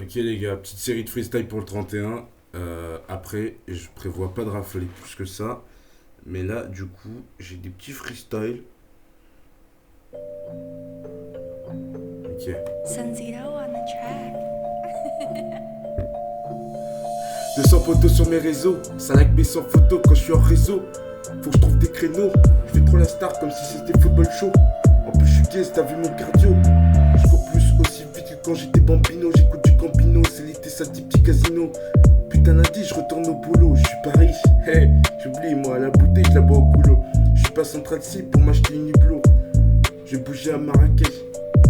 Ok les gars, petite série de freestyle pour le 31. Après, je prévois pas de rafler plus que ça. Mais là, du coup, j'ai des petits freestyles. Ok. Sanzito on the track. 200 photos sur mes réseaux, ça like mes 100 photos quand je suis en réseau. Faut que je trouve des créneaux, je fais trop la star comme si c'était football show. En plus je suis gay, t'as vu mon cardio. Je cours plus aussi vite que quand j'étais bambino. J'écoute du Campino, c'est l'été, ça dit petit casino. Putain lundi, je retourne au boulot, je suis pas riche. Hey, j'oublie moi, la bouteille je la bois au coulo. Je suis pas central C pour m'acheter une hublot. Je vais bouger à Marrakech,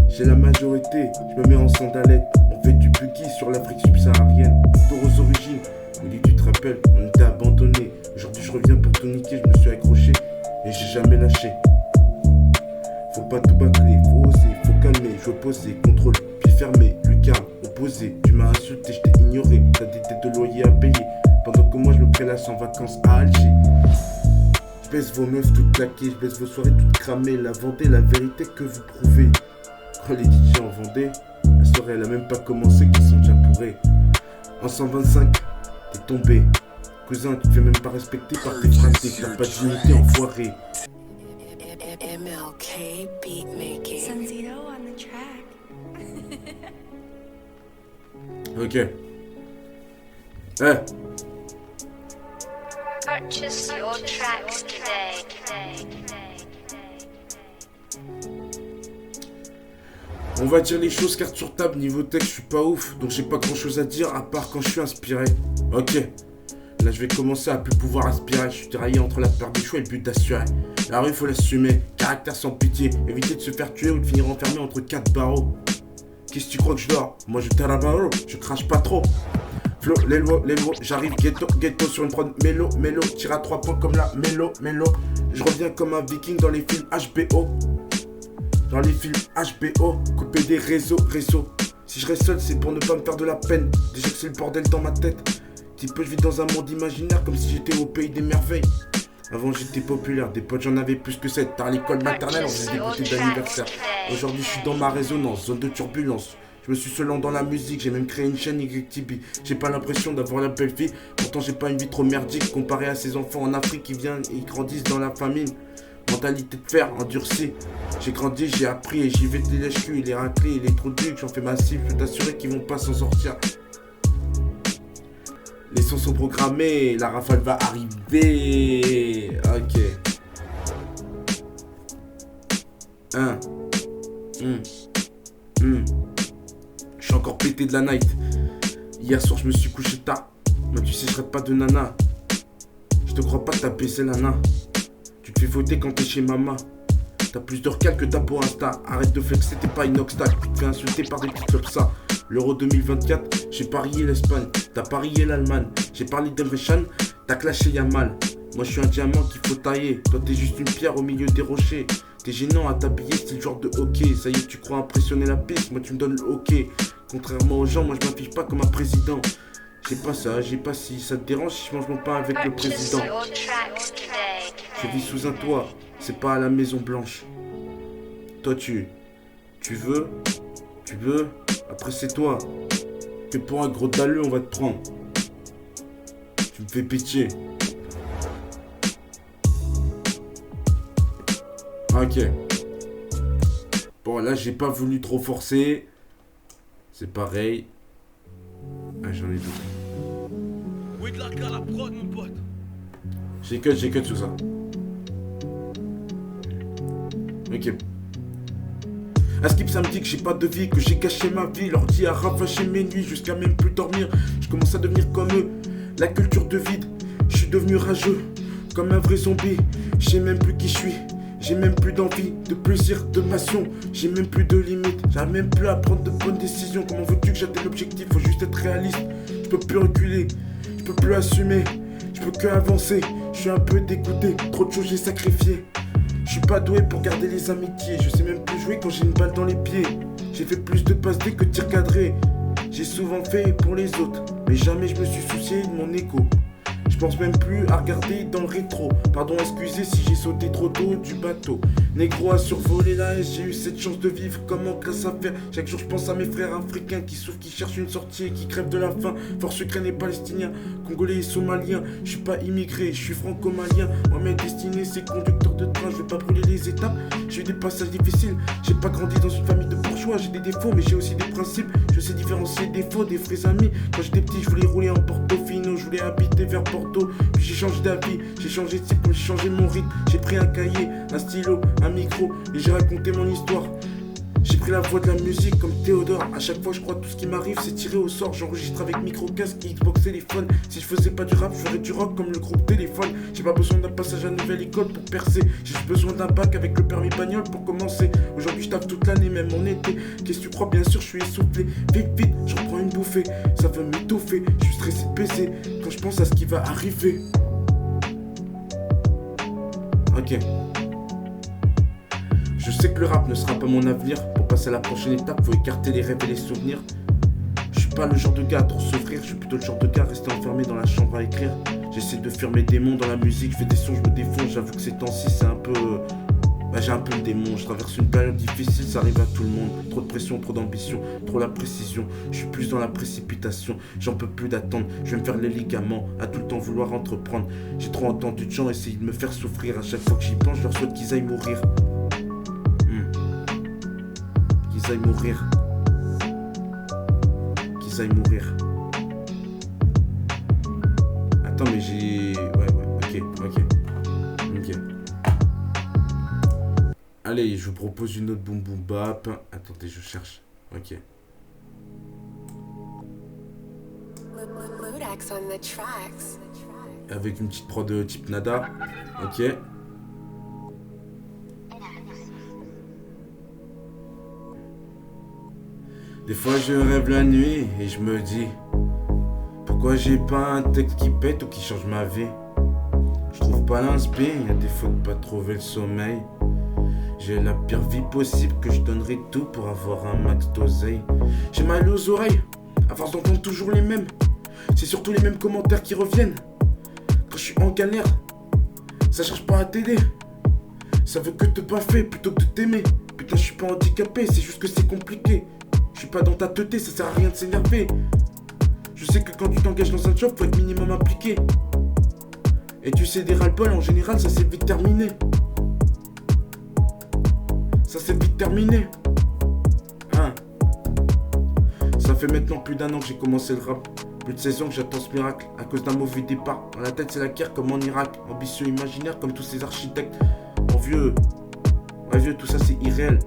j'ai la majorité, je me mets en sandalette. On fait du buggy sur l'Afrique subsaharienne. Retour aux origines, Willy tu te rappelles, on était abandonnés. Aujourd'hui je reviens pour tout niquer, je me suis accroché et j'ai jamais lâché. Faut pas tout bâcler, faut oser, faut calmer, je veux poser, contrôle, pied fermé, lucarne, opposé. Tu m'as insulté, je t'ai ignoré, t'as des dettes de loyer à payer. Pendant que moi je me prélasse en vacances à Alger. Je baisse vos meufs toutes claquées, je baisse vos soirées toutes cramées. La Vendée, la vérité que vous prouvez. Quand les DJ en Vendée, la soirée elle a même pas commencé qu'ils sont déjà bourrés. En 125, t'es tombé. Cousin, tu te fais même pas respecter par tes fratés. T'as pas de dignité, enfoiré. MLK beatmaking. Sanzito on the track. Ok. Eh, Purchase your tracks today. on va dire les choses carte sur table. Niveau texte, je suis pas ouf. Donc j'ai pas grand chose à dire à part quand je suis inspiré. Ok. Là, je vais commencer à plus pouvoir aspirer. Je suis tiraillé entre la peur des choix et le but d'assurer. La rue, faut l'assumer. Caractère sans pitié. Éviter de se faire tuer ou de finir enfermé entre 4 barreaux. Qu'est-ce que tu crois que je dors? Moi, je tarabaro. Je crache pas trop. Flo, les lois, j'arrive ghetto sur une prod mélo, tire à 3 points comme la mélo. Je reviens comme un viking dans les films HBO. Dans les films HBO, couper des réseaux. Si je reste seul, c'est pour ne pas me faire de la peine. Déjà que c'est le bordel dans ma tête. Petit peu, je vis dans un monde imaginaire comme si j'étais au pays des merveilles. Avant j'étais populaire, des potes j'en avais plus que 7. Par l'école maternelle, on faisait des goûters d'anniversaire. Aujourd'hui je suis dans ma résonance, zone de turbulence. Je me suis seul dans la musique, j'ai même créé une chaîne YTB. J'ai pas l'impression d'avoir la belle vie, pourtant j'ai pas une vie trop merdique. Comparé à ces enfants en Afrique qui viennent et grandissent dans la famine. Mentalité de fer, endurcie. J'ai grandi, j'ai appris et j'y vais les lèche-culs, les raclés, les trous de ducs. J'en fais ma cible, je peux t'assurer qu'ils vont pas s'en sortir. Les sons sont programmés, la rafale va arriver. Ok. 1. Je suis encore pété de la night. Hier soir je me suis couché tard. Mais tu sais je rêve pas de nana. Je te crois pas que t'as baissé la nain. Tu te fais voter quand t'es chez maman. T'as plus de recul que t'as pour Insta. Arrête de flexer, t'es pas une obstacle. Tu te fais insulter par des petites comme ça. L'Euro 2024, j'ai parié l'Espagne. T'as parié l'Allemagne. J'ai parlé d'Emrechan, t'as clashé Yamal. Moi je suis un diamant qu'il faut tailler. Toi t'es juste une pierre au milieu des rochers. T'es gênant à t'habiller style genre de hockey. Ça y est tu crois impressionner la piste, moi tu me donnes le hockey. Contrairement aux gens, moi je m'affiche pas comme un président. J'ai pas ça, j'ai pas si ça te dérange si je mange mon pain avec le président. Je vis sous un toit, c'est pas à la Maison Blanche. Toi tu veux, après c'est toi. Que pour un gros dalleux on va te prendre. Tu me fais pitié. Ok. Bon là j'ai pas voulu trop forcer. C'est pareil. Ah j'en ai d'autres. Oui de la la prod mon pote. J'ai cut tout ça. Ok. À Skip ça me dit que j'ai pas de vie, que j'ai gâché ma vie. L'ordi a ravaché mes nuits jusqu'à même plus dormir. Je commence à devenir comme eux. La culture de vide, je suis devenu rageux. Comme un vrai zombie, je sais même plus qui je suis. J'ai même plus d'envie, de plaisir, de passion. J'ai même plus de limites, j'arrive même plus à prendre de bonnes décisions. Comment veux-tu que j'atteigne l'objectif? Faut juste être réaliste. Je peux plus reculer, je peux plus assumer. Je peux que avancer, je suis un peu dégoûté. Trop de choses j'ai sacrifié. Je suis pas doué pour garder les amitiés. Je sais même plus jouer quand j'ai une balle dans les pieds. J'ai fait plus de passes D que de tirs cadrés. J'ai souvent fait pour les autres, mais jamais je me suis soucié de mon écho. Je pense même plus à regarder dans le rétro. Pardon, excusez si j'ai sauté trop tôt du bateau. Négro a survolé la S, j'ai eu cette chance de vivre comme en classe à faire. Chaque jour je pense à mes frères africains qui souffrent, qui cherchent une sortie et qui crèvent de la faim. Force ukrainiens et palestiniens, congolais et somaliens. Je suis pas immigré, je suis franco-malien. Moi mes destinées c'est conducteur de train, je vais pas brûler les étapes. J'ai eu des passages difficiles, j'ai pas grandi dans une famille de bourgeois. J'ai des défauts mais j'ai aussi des principes. Je sais différencier des faux, des vrais amis. Quand j'étais petit je voulais rouler en Portofino, je voulais habiter vers Porto. Puis j'ai changé d'avis, j'ai changé de type, j'ai changé mon rythme. J'ai pris un cahier, un stylo, un micro et j'ai raconté mon histoire. J'ai pris la voix de la musique comme Théodore. À chaque fois je crois tout ce qui m'arrive c'est tiré au sort. J'enregistre avec micro, casque, Xbox, téléphone. Si je faisais pas du rap je ferais du rock comme le groupe Téléphone. J'ai pas besoin d'un passage à nouvelle école pour percer. J'ai juste besoin d'un bac avec le permis bagnole pour commencer. Aujourd'hui je tape toute l'année même en été. Qu'est-ce que tu crois, bien sûr je suis essoufflé. Vite vite je reprends une bouffée. Ça veut m'étouffer, je suis stressé de baisser quand je pense à ce qui va arriver. Ok. Je sais que le rap ne sera pas mon avenir. Pour passer à la prochaine étape, faut écarter les rêves et les souvenirs. Je suis pas le genre de gars à trop s'ouvrir. Je suis plutôt le genre de gars à rester enfermé dans la chambre à écrire. J'essaie de fuir mes démons dans la musique. Je fais des sons, je me défonce. J'avoue que ces temps-ci c'est un peu... j'ai un peu le démon. Je traverse une période difficile, ça arrive à tout le monde. Trop de pression, trop d'ambition, trop la précision. Je suis plus dans la précipitation. J'en peux plus d'attendre. Je vais me faire les ligaments. À tout le temps vouloir entreprendre. J'ai trop entendu de gens essayer de me faire souffrir. À chaque fois que j'y pense, je leur souhaite qu'ils aillent mourir. Qu'ils aillent mourir. Qu'ils aillent mourir. Attends, mais j'ai... Ouais, ok. Allez, je vous propose une autre boom boom bap. Attendez, je cherche. Ok. Ludax on the tracks. Avec une petite prod de type Nada. Ok. Des fois je rêve la nuit et je me dis pourquoi j'ai pas un texte qui pète ou qui change ma vie. Je trouve pas l'inspi, y'a des fois de pas trouver le sommeil. J'ai la pire vie possible que je donnerais tout pour avoir un max d'oseille. J'ai mal aux oreilles, à force d'entendre toujours les mêmes. C'est surtout les mêmes commentaires qui reviennent. Quand je suis en galère, ça cherche pas à t'aider. Ça veut que te baffer plutôt que de t'aimer. Putain je suis pas handicapé, c'est juste que c'est compliqué. Je suis pas dans ta teuté, ça sert à rien de s'énerver. Je sais que quand tu t'engages dans un job, faut être minimum impliqué. Et tu sais des ras-le-bol, en général, ça s'est vite terminé. Ça s'est vite terminé. Hein. Ça fait maintenant plus d'1 an que j'ai commencé le rap. Plus de 16 ans que j'attends ce miracle. À cause d'un mauvais départ. Dans la tête c'est la guerre comme en Irak. Ambition imaginaire comme tous ces architectes. Oh vieux. Ouais vieux, tout ça c'est irréel.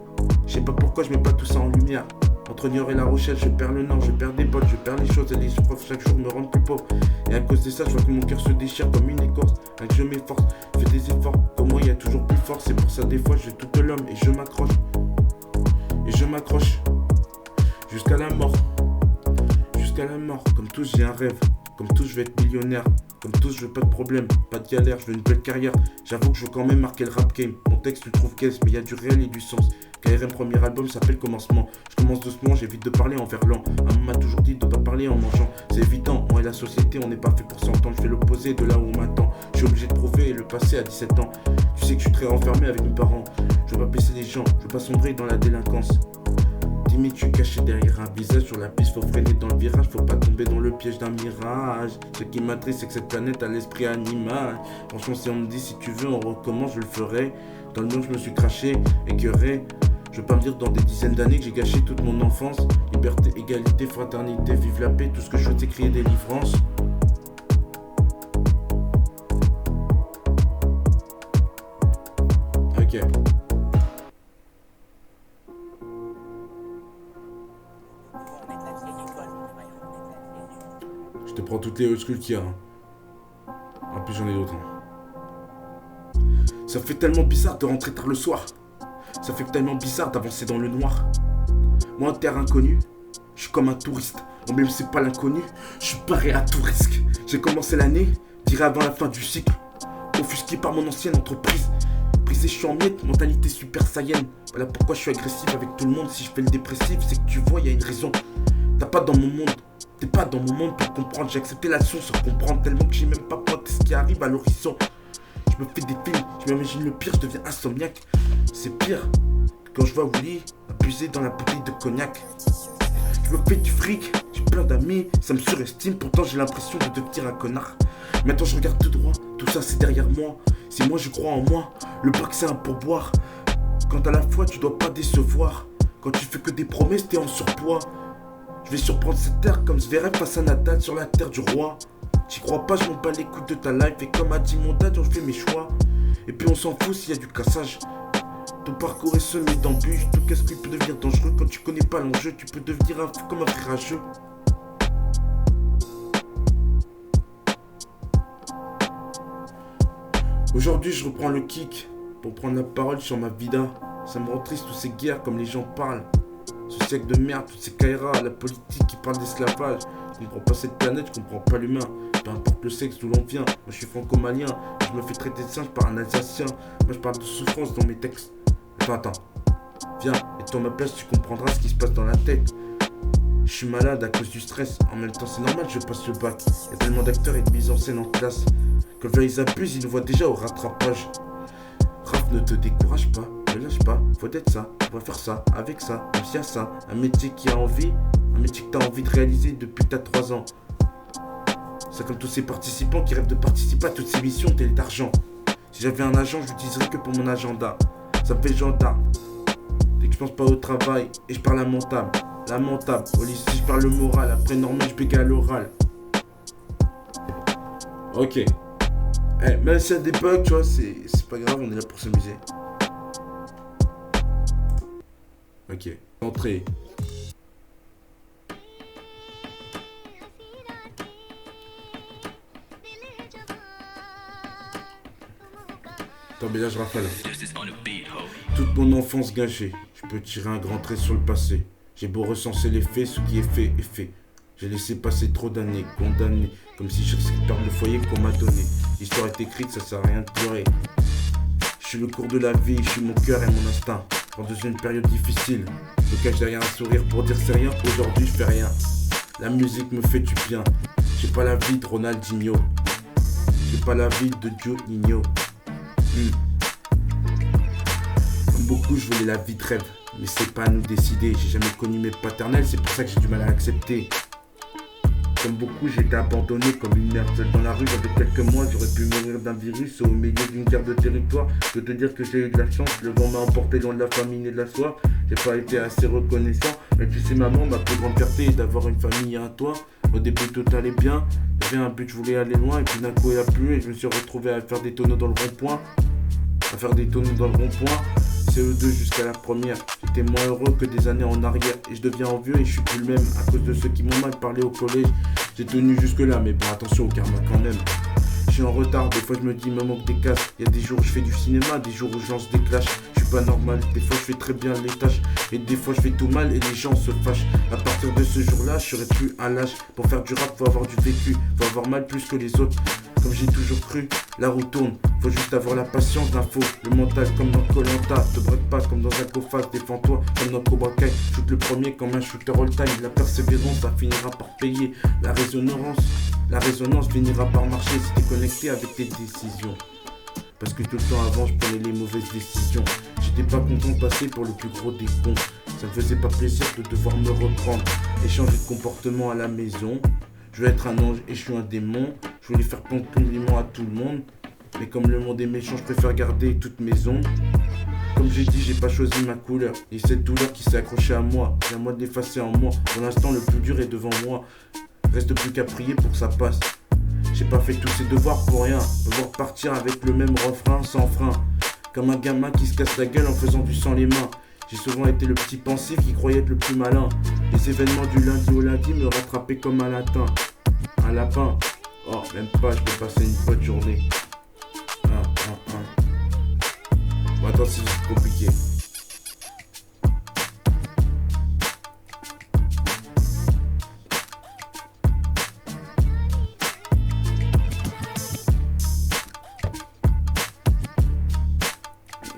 Je sais pas pourquoi je mets pas tout ça en lumière. Entre Niort et La Rochelle, je perds le nord, je perds des potes, je perds les choses et les épreuves chaque jour me rendent plus pauvre. Et à cause de ça, je vois que mon cœur se déchire comme une écorce. Rien que je m'efforce, je fais des efforts. Comme moi, il y a toujours plus fort. C'est pour ça des fois, je vais toute l'homme et je m'accroche. Et je m'accroche jusqu'à la mort. Jusqu'à la mort. Comme tous, j'ai un rêve. Comme tous, je vais être millionnaire. Comme tous, je veux pas de problème, pas de galère, je veux une belle carrière. J'avoue que je veux quand même marquer le rap game. Mon texte, tu le trouves qu'est-ce, mais il y a du réel et du sens. KRM premier album s'appelle Commencement. Je commence doucement, j'évite de parler en verlan. Un m'a toujours dit de pas parler en mangeant. C'est évident, moi et la société, on n'est pas fait pour s'entendre. Je fais l'opposé de là où on m'attend. Je suis obligé de prouver le passé à 17 ans. Tu sais que je suis très renfermé avec mes parents. Je veux pas blesser les gens, je veux pas sombrer dans la délinquance. Timide, je suis caché derrière un visage. Sur la piste, faut freiner dans le virage. Faut pas tomber dans le piège d'un mirage. Ce qui m'attriste, c'est que cette planète a l'esprit animal. Franchement, si on me dit si tu veux, on recommence, je le ferai. Dans le monde, je me suis craché, écœuré. Je veux pas me dire dans des dizaines d'années que j'ai gâché toute mon enfance. Liberté, égalité, fraternité, vive la paix. Tout ce que je souhaite, c'est crier délivrance. Ok. Je te prends toutes les old school qu'il y a. En plus, j'en ai d'autres. Ça fait tellement bizarre de rentrer tard le soir. Ça fait tellement bizarre d'avancer dans le noir. Moi, en terre inconnue, je suis comme un touriste. Bon, même c'est pas l'inconnu, je suis paré à tout risque. J'ai commencé l'année, dirais avant la fin du cycle. Offusqué par mon ancienne entreprise. Brisé, je suis en miettes, mentalité super saiyenne. Voilà pourquoi je suis agressif avec tout le monde. Si je fais le dépressif, c'est que tu vois, y a une raison. T'as pas dans mon monde. T'es pas dans mon monde pour comprendre. J'ai accepté l'action sans comprendre. Tellement que j'ai même pas pointé ce qui arrive à l'horizon. Je me fais des films, je m'imagine le pire, je deviens insomniaque. C'est pire que quand je vois Willy abuser dans la bouteille de cognac. Je me fais du fric, j'ai plein d'amis, ça me surestime. Pourtant j'ai l'impression de devenir un connard. Maintenant je regarde tout droit, tout ça c'est derrière moi. Si moi je crois en moi, le bac c'est un pourboire. Quand à la fois tu dois pas décevoir. Quand tu fais que des promesses t'es en surpoids. Je vais surprendre cette terre comme Zverev face à Nadal sur la terre du roi. J'y crois pas, je m'en bats les couilles de ta life. Et comme a dit mon dad, je fais mes choix. Et puis on s'en fout s'il y a du cassage. Ton parcours est semé d'embûches. Tout qu'est-ce qui peut devenir dangereux. Quand tu connais pas l'enjeu, tu peux devenir un fou comme un frère à jeu. Aujourd'hui je reprends le kick pour prendre la parole sur ma vida. Ça me rend triste toutes ces guerres comme les gens parlent. Ce siècle de merde, toutes ces Kaira, la politique qui parle d'esclavage. Je comprends pas cette planète, je comprends pas l'humain. Peu importe le sexe d'où l'on vient, moi je suis franco-malien. Je me fais traiter de singe par un Alsacien. Moi je parle de souffrance dans mes textes. Attends, viens, mets-toi à ma place, tu comprendras ce qui se passe dans la tête. Je suis malade à cause du stress. En même temps c'est normal, je passe le bac. Y'a tellement d'acteurs et de mise en scène en classe que là ils abusent, ils nous voient déjà au rattrapage. Rap, ne te décourage pas, ne lâche pas, faut être ça, on va faire ça, avec ça, même s'il y a ça. Un métier qui a envie, un métier que t'as envie de réaliser depuis que t'as 3 ans. C'est comme tous ces participants qui rêvent de participer à toutes ces missions telles d'argent. Si j'avais un agent, je l'utiliserais que pour mon agenda. Ça me fait gendarme. Dès que je pense pas au travail et je parle lamentable. Lamentable, au lycée je parle le moral, après normal je bégaye à l'oral. Ok. Même s'il y a des bugs, tu vois, c'est pas grave, on est là pour s'amuser. Ok. Entrée. Attends, mais là je rafale. Toute mon enfance gâchée, je peux tirer un grand trait sur le passé. J'ai beau recenser les faits, ce qui est fait est fait. J'ai laissé passer trop d'années, condamné, comme si je risquais de perdre le foyer qu'on m'a donné. L'histoire est écrite, ça sert à rien de pleurer. Je suis le cours de la vie, je suis mon cœur et mon instinct. Dans une période difficile, je me cache derrière un sourire pour dire c'est rien. Aujourd'hui je fais rien. La musique me fait du bien. J'ai pas la vie de Ronaldinho. J'ai pas la vie de Juninho. Comme beaucoup, je voulais la vie de rêve. Mais c'est pas à nous décider. J'ai jamais connu mes paternels, c'est pour ça que j'ai du mal à accepter. Comme beaucoup, j'ai été abandonné comme une merde seule dans la rue. Avec quelques mois, j'aurais pu mourir d'un virus au milieu d'une guerre de territoire. Je peux te dire que j'ai eu de la chance. Le vent m'a emporté loin de la famine et de la soif. J'ai pas été assez reconnaissant. Mais tu sais, maman, ma plus grande fierté est d'avoir une famille et un toit. Au début, tout allait bien. J'avais un but, je voulais aller loin. Et puis d'un coup, il a plu. Et je me suis retrouvé à faire des tonneaux dans le rond-point. CE2 jusqu'à la première. J'étais moins heureux que des années en arrière. Et je deviens envieux et je suis plus le même. À cause de ceux qui m'ont mal parlé au collège. J'ai tenu jusque là, mais bon, attention au karma quand même. Je suis en retard, des fois je me dis il me manque des cases. Il y a des jours où je fais du cinéma, des jours où je lance des clashs. Je suis pas normal, des fois je fais très bien les tâches. Et des fois je fais tout mal et les gens se fâchent. À partir de ce jour-là, je serai plus un lâche. Pour faire du rap, faut avoir du vécu, faut avoir mal plus que les autres. Comme j'ai toujours cru, la roue tourne. Faut juste avoir la patience d'un faux. Le mental comme dans Koh-Lanta. Te braque pas comme dans un coface. Défends-toi comme dans Cobra Kai. Shoot le premier comme un shooter all time. La persévérance, ça finira par payer. La résonance finira par marcher si t'es connecté avec tes décisions. Parce que tout le temps avant, je prenais les mauvaises décisions. J'étais pas content de passer pour le plus gros des cons. Ça me faisait pas plaisir de devoir me reprendre et changer de comportement à la maison. Je veux être un ange et je suis un démon. Je voulais faire plein de compliments à tout le monde. Mais comme le monde est méchant, je préfère garder toute mes ondes. Comme j'ai dit, j'ai pas choisi ma couleur. Et cette douleur qui s'est accrochée à moi, c'est à moi de l'effacer en moi. Pour l'instant, le plus dur est devant moi. Reste plus qu'à prier pour que ça passe. J'ai pas fait tous ces devoirs pour rien. Me voir partir avec le même refrain sans frein. Comme un gamin qui se casse la gueule en faisant du sang les mains. J'ai souvent été le petit pensif qui croyait être le plus malin. Les événements du lundi au lundi me rattrapaient comme un latin. Un lapin. Oh, même pas, je peux passer une bonne journée. Bon, attends, c'est juste compliqué.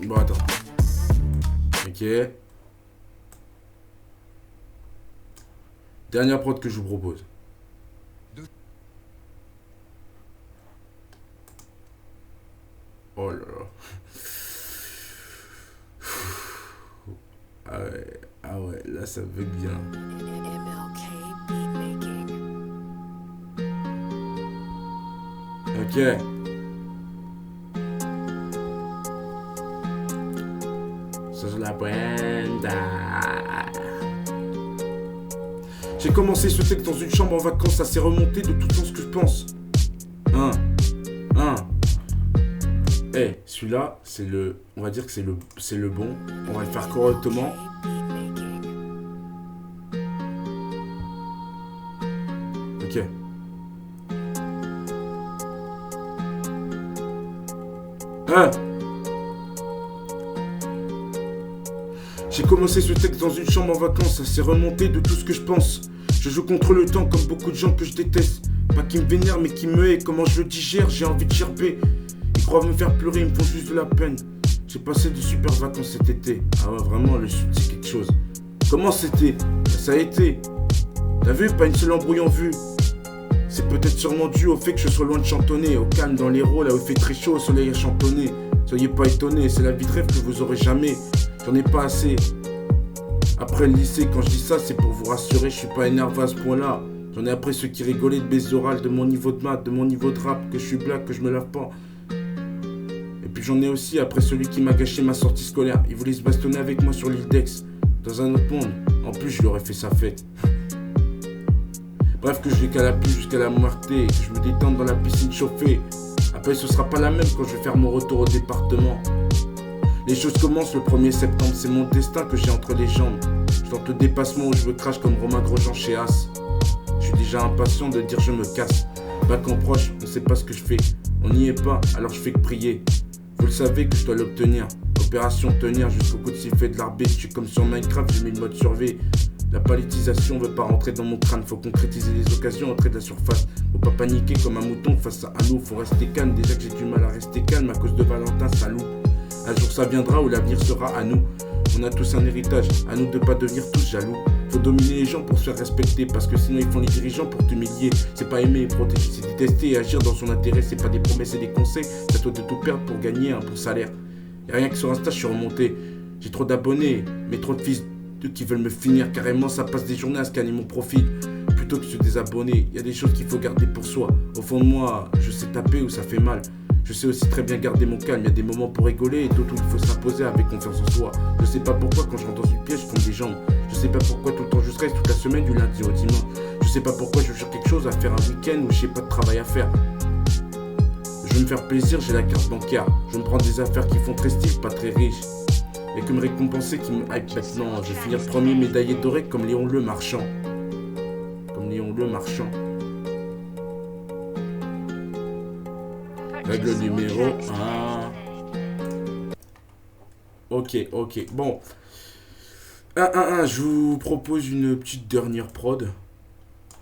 Bon, attends. Ok. Dernière prod que je vous propose. Ah, ça veut bien. MLK beatmaking. Ok. Ça c'est la Brenda. J'ai commencé ce texte dans une chambre en vacances, ça s'est remonté de tout le temps ce que je pense. Eh, celui-là, c'est le... On va dire que c'est le bon. On va le faire correctement. Ok. J'ai commencé ce texte dans une chambre en vacances, ça s'est remonté de tout ce que je pense. Je joue contre le temps comme beaucoup de gens que je déteste. Pas qui me vénèrent mais qui me hait, comment je le digère, j'ai envie de gerber. Ils croient me faire pleurer, ils me font juste de la peine. J'ai passé de super vacances cet été. Ah ouais, vraiment, le sud c'est quelque chose. Comment c'était? Ça a été. T'as vu, pas une seule embrouille en vue. C'est peut-être sûrement dû au fait que je sois loin de chantonner. Au calme dans l'Hérault, là où il fait très chaud, au soleil à chantonner. Soyez pas étonnés, c'est la vie de rêve que vous aurez jamais. J'en ai pas assez. Après le lycée, quand je dis ça, c'est pour vous rassurer, je suis pas énervé à ce point-là. J'en ai après ceux qui rigolaient de baiser orales, de mon niveau de maths, de mon niveau de rap, que je suis black, que je me lave pas. Et puis j'en ai aussi après celui qui m'a gâché ma sortie scolaire. Il voulait se bastonner avec moi sur l'île d'Aix, dans un autre monde. En plus, je lui aurais fait sa fête. Bref, que je vais qu'à la pluie jusqu'à la moitié et que je me détende dans la piscine chauffée. Après, ce sera pas la même quand je vais faire mon retour au département. Les choses commencent le 1er septembre, c'est mon destin que j'ai entre les jambes. Je tente le dépassement où je me crache comme Romain Grosjean chez As. Je suis déjà impatient de dire je me casse. Bac en proche, on sait pas ce que je fais. On n'y est pas, alors je fais que prier. Vous le savez que je dois l'obtenir. Opération tenir jusqu'au coup de sifflet de l'arbitre. Je suis comme sur Minecraft, j'ai mis le mode survie. La politisation veut pas rentrer dans mon crâne. Faut concrétiser les occasions, entrer de la surface. Faut pas paniquer comme un mouton face à nous. Faut rester calme, déjà que j'ai du mal à rester calme à cause de Valentin Salou. Un jour ça viendra où l'avenir sera à nous. On a tous un héritage, à nous de pas devenir tous jaloux. Faut dominer les gens pour se faire respecter, parce que sinon ils font les dirigeants pour t'humilier. C'est pas aimer et protéger, c'est détester et agir dans son intérêt. C'est pas des promesses et des conseils, c'est à toi de tout perdre pour gagner un bon salaire. Y'a rien que sur Insta je suis remonté. J'ai trop d'abonnés, mais trop de fils qui veulent me finir. Carrément ça passe des journées à scanner mon profil. Plutôt que se désabonner, y a des choses qu'il faut garder pour soi. Au fond de moi, je sais taper où ça fait mal. Je sais aussi très bien garder mon calme, il y a des moments pour rigoler et d'autres où il faut s'imposer avec confiance en soi. Je sais pas pourquoi quand je rentre dans une pièce je tombe des jambes. Je sais pas pourquoi tout le temps je stresse toute la semaine du lundi au dimanche. Je sais pas pourquoi je cherche quelque chose à faire un week-end où j'ai pas de travail à faire. Je veux me faire plaisir, j'ai la carte bancaire. Je me prends des affaires qui font très style, pas très riche. Et que me récompenser qui me hype maintenant. Je vais finir premier médaillé doré comme Léon Le Marchand. Comme Léon Le Marchand. Règle numéro 1. Ok. Bon. 1. Je vous propose une petite dernière prod.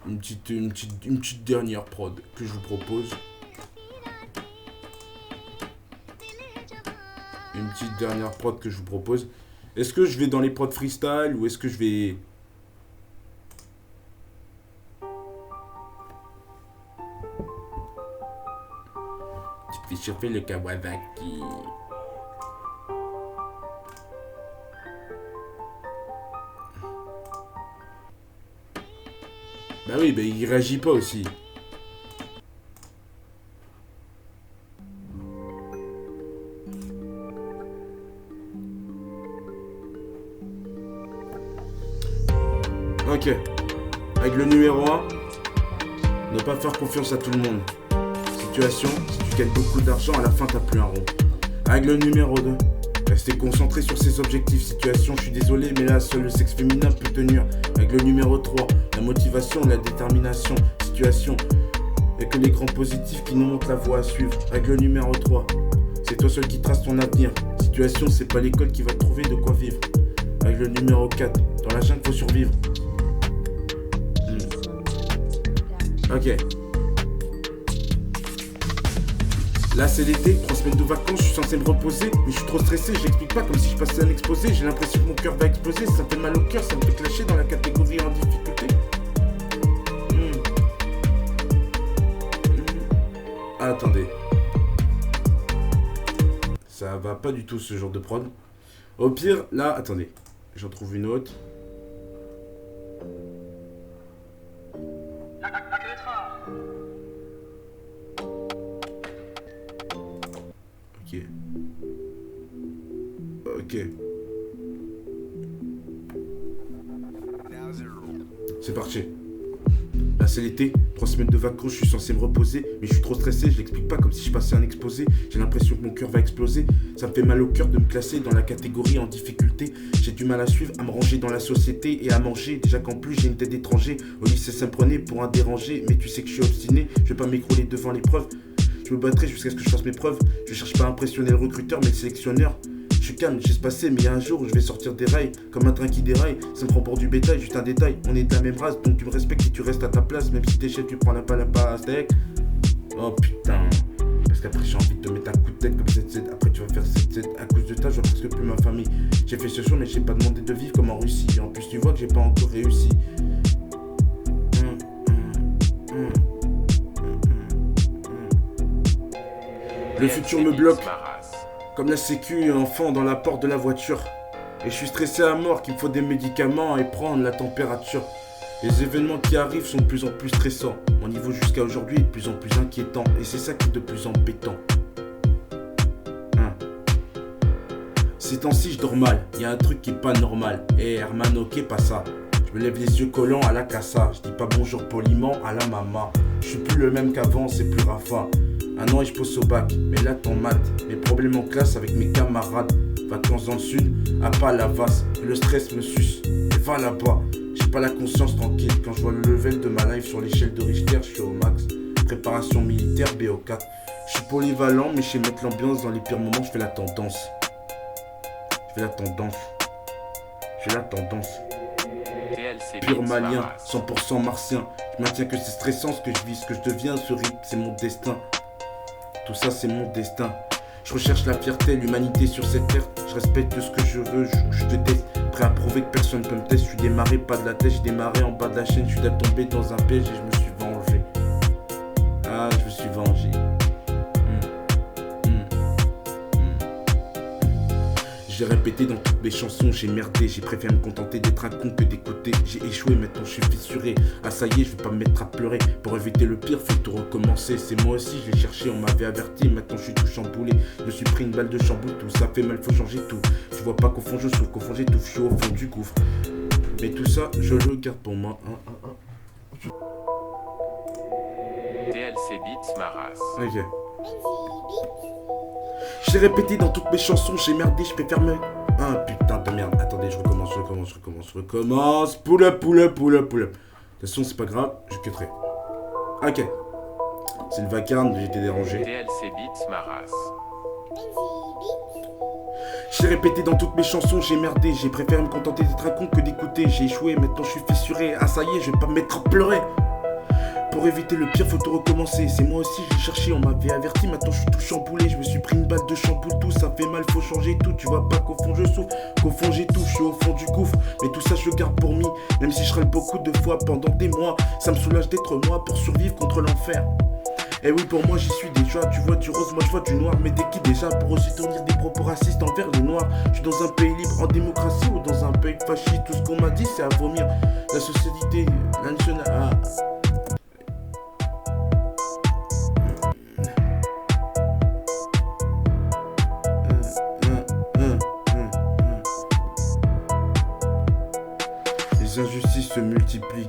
Une petite dernière prod que je vous propose. Une petite dernière prod que je vous propose. Est-ce que je vais dans les prods freestyle ou est-ce que je vais... Tu fais chauffer le Kawasaki. Bah oui, bah il réagit pas aussi. Ok. Avec le numéro 1, ne pas faire confiance à tout le monde. Situation, si tu gagnes beaucoup d'argent, à la fin t'as plus un rond. Règle numéro 2, rester concentré sur ses objectifs. Situation, je suis désolé, mais là seul le sexe féminin peut tenir. Règle numéro 3, la motivation, la détermination. Situation, y'a que les grands positifs qui nous montrent la voie à suivre. Règle numéro 3, c'est toi seul qui trace ton avenir. Situation, c'est pas l'école qui va te trouver de quoi vivre. Règle numéro 4, dans la jungle faut survivre. Ok. Là c'est l'été, 3 semaines de vacances, je suis censé me reposer. Mais je suis trop stressé, je l'explique pas comme si je passais un exposé. J'ai l'impression que mon cœur va exploser, ça me fait mal au cœur, ça me fait clasher dans la catégorie en difficulté. Attendez. Ça va pas du tout ce genre de prod. Au pire, là, attendez. J'en trouve une autre. Ok. Ok. C'est parti. Là c'est l'été, 3 semaines de vacances, je suis censé me reposer, mais je suis trop stressé, je l'explique pas comme si je passais un exposé. J'ai l'impression que mon cœur va exploser. Ça me fait mal au cœur de me classer dans la catégorie en difficulté. J'ai du mal à suivre, à me ranger dans la société et à manger. Déjà qu'en plus j'ai une tête d'étranger. Au lycée ça me prenait pour un dérangé, mais tu sais que je suis obstiné, je vais pas m'écrouler devant l'épreuve. Je me battrai jusqu'à ce que je fasse mes preuves. Je cherche pas à impressionner le recruteur mais le sélectionneur. Je suis calme, j'ai passé, mais il y a un jour où je vais sortir des rails. Comme un train qui déraille, ça me prend pour du bétail, juste un détail. On est de la même race, donc tu me respectes et tu restes à ta place. Même si t'es chef, tu prends la pastèque. Oh putain. Parce qu'après j'ai envie de te mettre un coup de tête comme 7-7. Après tu vas faire 7-7. À cause de toi, je vois presque plus ma famille. J'ai fait ce choix, mais j'ai pas demandé de vivre comme en Russie. En plus tu vois que j'ai pas encore réussi. Le futur me bloque. Comme la sécu enfant dans la porte de la voiture. Et je suis stressé à mort qu'il me faut des médicaments et prendre la température. Les événements qui arrivent sont de plus en plus stressants. Mon niveau jusqu'à aujourd'hui est de plus en plus inquiétant. Et c'est ça qui est de plus embêtant. Ces temps-ci je dors mal, y a un truc qui est pas normal. Eh Herman, ok pas ça. Je me lève les yeux collants à la cassa. Je dis pas bonjour poliment à la maman. Je suis plus le même qu'avant, c'est plus Rafa. Un an et je pose au bac, mais là t'en maths. Mes problèmes en classe avec mes camarades. Vacances dans le sud, à Palavas. Le stress me suce, et va là-bas. J'ai pas la conscience tranquille. Quand je vois le level de ma life sur l'échelle de Richter, je suis au max. Préparation militaire, BO4. Je suis polyvalent, mais je sais mettre l'ambiance dans les pires moments, je fais la tendance. Je fais la tendance. Pur malien, 100% martien. Je maintiens que c'est stressant ce que je vis, ce que je deviens, ce rythme, c'est mon destin. Tout ça c'est mon destin. Je recherche la fierté, l'humanité sur cette terre. Je respecte ce que je veux, je te teste. Prêt à prouver que personne peut me tester. Je suis démarré pas de la tête, j'ai démarré en bas de la chaîne. Je suis tombé dans un piège et je me suis vengé. Ah, je me suis vengé. J'ai répété dans toutes mes chansons, j'ai merdé, j'ai préféré me contenter d'être un con que d'écouter. J'ai échoué, maintenant je suis fissuré. Ah ça y est, je vais pas me mettre à pleurer. Pour éviter le pire, faut tout recommencer. C'est moi aussi, je l'ai cherché, on m'avait averti. Maintenant je suis tout chamboulé. Je me suis pris une balle de chamboule, tout ça fait mal, faut changer tout. Tu vois pas qu'au fond je souffre, qu'au fond j'étouffe, je suis au fond du gouffre. Mais tout ça, je le garde pour moi. DLC Beats Maras. Ok. J'ai répété dans toutes mes chansons, j'ai merdé, je préfère me... Ah putain de merde, attendez, je recommence. Pull up. De toute façon, c'est pas grave, je cutterai. Ok. C'est le vacarme, j'ai été dérangé. DLC Beats Maras. J'ai répété dans toutes mes chansons, j'ai merdé, j'ai préféré me contenter d'être un con que d'écouter. J'ai échoué, maintenant je suis fissuré. Ah ça y est, je vais pas me mettre à pleurer. Pour éviter le pire, faut tout recommencer. C'est moi aussi, j'ai cherché, on m'avait averti. Maintenant je suis tout chamboulé, je me suis pris une balle de chamboule. Tout ça fait mal, faut changer tout. Tu vois pas qu'au fond je souffre, qu'au fond j'étouffe, je suis au fond du gouffre. Mais tout ça je le garde pour moi. Même si je râle beaucoup de fois pendant des mois, ça me soulage d'être moi pour survivre contre l'enfer. Et oui, pour moi j'y suis déjà. Tu vois du rose, moi je vois du noir. Mais dès qui déjà pour aussi tenir des propos racistes envers les noirs. Je suis dans un pays libre en démocratie ou dans un pays fasciste. Tout ce qu'on m'a dit c'est à vomir. La société, la nationale. Les injustices se multiplient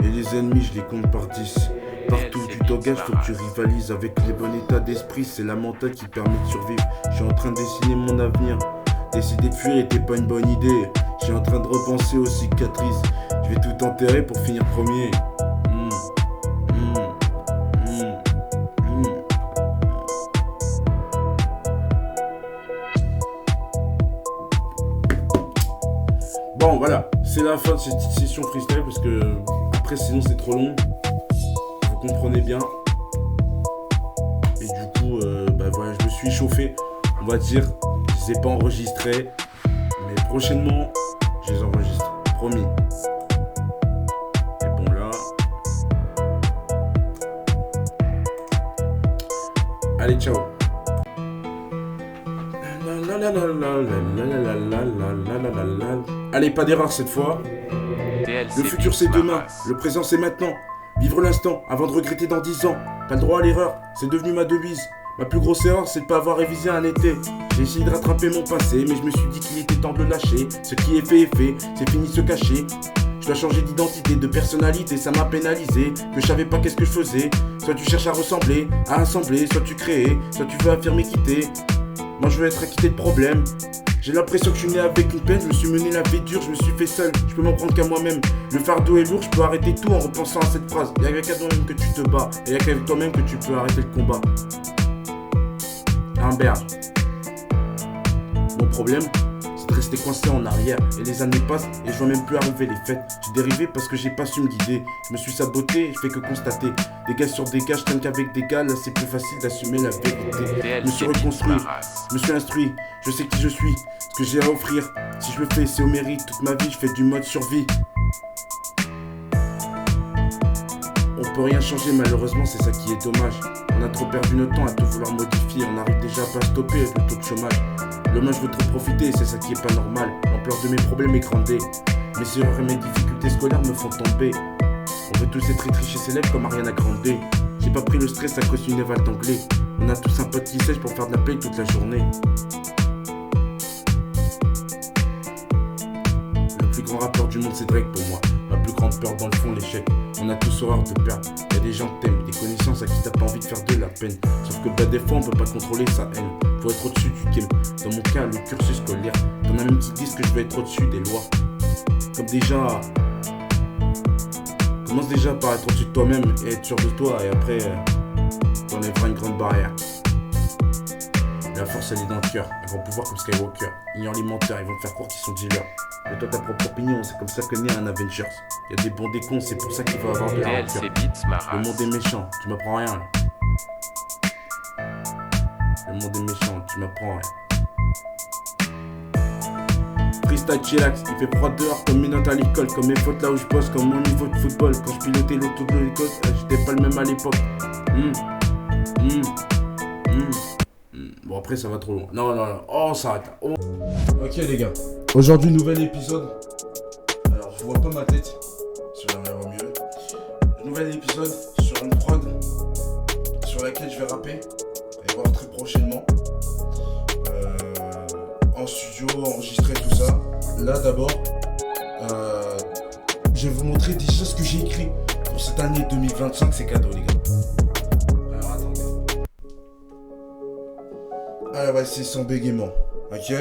et les ennemis je les compte par 10. Partout tu t'engages, faut que tu rivalises avec les bons états d'esprit, c'est la mentale qui permet de survivre. Je suis en train de dessiner mon avenir. Décider de fuir était pas une bonne idée. Je suis en train de repenser aux cicatrices. Je vais tout enterrer pour finir premier. Bon voilà, c'est la fin de cette petite session freestyle parce que après sinon c'est trop long. Vous comprenez bien. Et du coup, bah voilà, je me suis chauffé. On va dire, je les ai pas enregistrés, mais prochainement, je les enregistre. Promis. Et bon là. Allez, ciao. Allez, pas d'erreur cette fois. Le futur c'est demain, le présent c'est maintenant. Vivre l'instant avant de regretter dans 10 ans. Pas le droit à l'erreur, c'est devenu ma devise. Ma plus grosse erreur, c'est de pas avoir révisé un été. J'ai essayé de rattraper mon passé, mais je me suis dit qu'il était temps de le lâcher. Ce qui est fait, c'est fini de se cacher. Je dois changer d'identité, de personnalité, ça m'a pénalisé. Que je savais pas qu'est-ce que je faisais. Soit tu cherches à ressembler, à assembler, soit tu crées, soit tu veux affirmer quitter. Moi je veux être acquitté de problèmes. J'ai l'impression que je suis né avec une peine, je me suis mené la vie dure, je me suis fait seul, je peux m'en prendre qu'à moi-même. Le fardeau est lourd, je peux arrêter tout en repensant à cette phrase. Y'a qu'avec toi-même que tu te bats, et y'a qu'avec toi-même que tu peux arrêter le combat. Humbert. Mon problème, c'est de rester coincé en arrière. Et les années passent et je vois même plus arriver les fêtes. J'ai dérivé parce que j'ai pas su me guider. Je me suis saboté et je fais que constater. Des gars sur des gars, je traîne qu'avec des gars. Là c'est plus facile d'assumer la vérité. Je me suis reconstruit, je me suis instruit. Je sais qui je suis, ce que j'ai à offrir. Si je le fais, c'est au mérite. Toute ma vie, je fais du mode survie. On peut rien changer, malheureusement, c'est ça qui est dommage. On a trop perdu notre temps à tout vouloir modifier. On arrive déjà pas à stopper avec le taux de chômage. L'homme, je veux trop profiter, c'est ça qui est pas normal. L'ampleur de mes problèmes est grandée. Mes erreurs et mes difficultés scolaires me font tomber. On veut tous être riches et célèbres comme Ariana Grande. J'ai pas pris le stress à cause d'une éval d'anglais. On a tous un pote qui sèche pour faire de la paix toute la journée. Le plus grand rappeur du monde, c'est Drake pour moi. Ma plus grande peur dans le fond, l'échec. On a tous horreur de perdre. Y'a des gens que t'aimes, des connaissances à qui t'as pas envie de faire de la peine. Sauf que bah des fois on peut pas contrôler sa haine. Faut être au-dessus du game. Dans mon cas, le cursus scolaire. T'en as même qui disent que je vais être au-dessus des lois. Comme déjà. Commence déjà par être au-dessus de toi-même et être sûr de toi. Et après, t'enlèveras une grande barrière. La force elle est dans le cœur. Ils vont pouvoir comme Skywalker. Ignore les menteurs, ils vont te faire croire qu'ils sont dealers. Et toi ta propre opinion, c'est comme ça que naît un Avengers. Y'a des bons des cons, c'est pour ça qu'il va avoir de la rancœur. DLC Beats Maras. Le monde est méchant, tu m'apprends rien là. Le monde est méchant, tu m'apprends rien. Freestyle chillax, il fait froid dehors comme mes notes à l'école. Comme mes fautes là où je bosse, comme mon niveau de football. Quand je pilotais l'auto de l'école, j'étais pas le même à l'époque. Bon après ça va trop loin. Non. Oh ça arrête là. Oh. Ok les gars. Aujourd'hui nouvel épisode. Alors je vois pas ma tête. Si j'aimerais voir mieux. Nouvel épisode sur une prod sur laquelle je vais rapper. Et voir très prochainement. En studio, enregistrer tout ça. Là d'abord, je vais vous montrer déjà ce que j'ai écrit pour cette année 2025. C'est cadeau les gars. Alors attendez. Alors on va essayer sans bégaiement. Ok.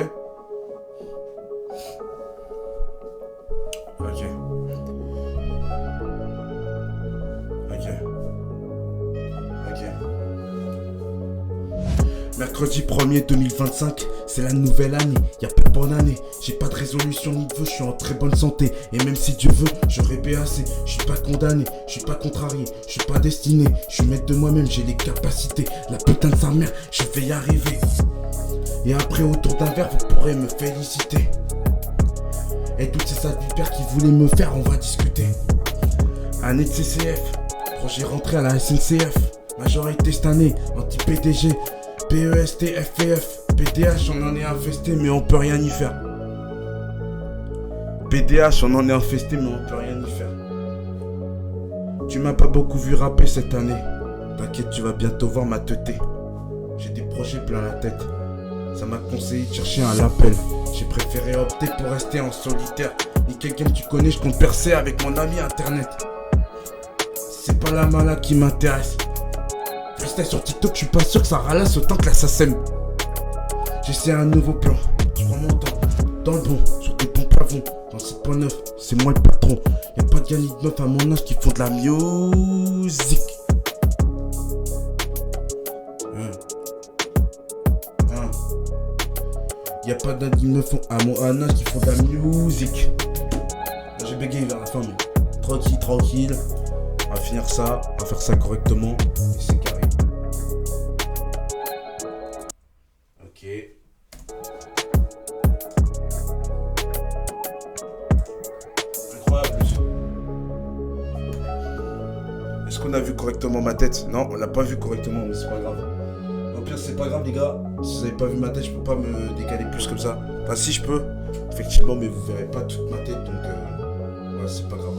Mercredi 1er 2025, c'est la nouvelle année, y'a pas de bonne année, j'ai pas de résolution ni de vœux, je suis en très bonne santé. Et même si Dieu veut, j'aurai PAC, je suis pas condamné, je suis pas contrarié, je suis pas destiné, je suis maître de moi-même, j'ai les capacités, la putain de sa mère, je vais y arriver. Et après autour d'un verre, vous pourrez me féliciter. Et toutes ces sales vipères qui voulaient me faire, on va discuter. Année de CCF, projet rentré à la SNCF, majorité cette année, anti-PDG, PEST, FPF, PDH, on en est infesté mais on peut rien y faire. PDH, on en est infesté mais on peut rien y faire. Tu m'as pas beaucoup vu rapper cette année. T'inquiète, tu vas bientôt voir ma teuté. J'ai des projets plein la tête. Ça m'a conseillé de chercher un label. J'ai préféré opter pour rester en solitaire. Ni quelqu'un que tu connais, je compte percer avec mon ami internet. C'est pas la mala qui m'intéresse. Freestyle sur TikTok, je suis pas sûr que ça ralasse autant que la SACEM. J'essaie un nouveau plan, je prends mon temps, dans le bon, sur des bons plafonds. Dans 7.9, c'est moi le patron. Y'a pas de gars ni de meufs à mon âge qui font de la musique. Y'a pas de gars ni de meufs à mon âge qui font de la musique. J'ai bégayé vers la fin, mais tranquille. On va finir ça, on va faire ça correctement. Et c'est carré. Ok. Incroyable. Est-ce qu'on a vu correctement ma tête? Non, on l'a pas vu correctement, mais c'est pas grave. Au pire, c'est pas grave, les gars. Si vous avez pas vu ma tête, je peux pas me décaler plus comme ça. Enfin, si je peux, effectivement, mais vous verrez pas toute ma tête, donc ouais, c'est pas grave.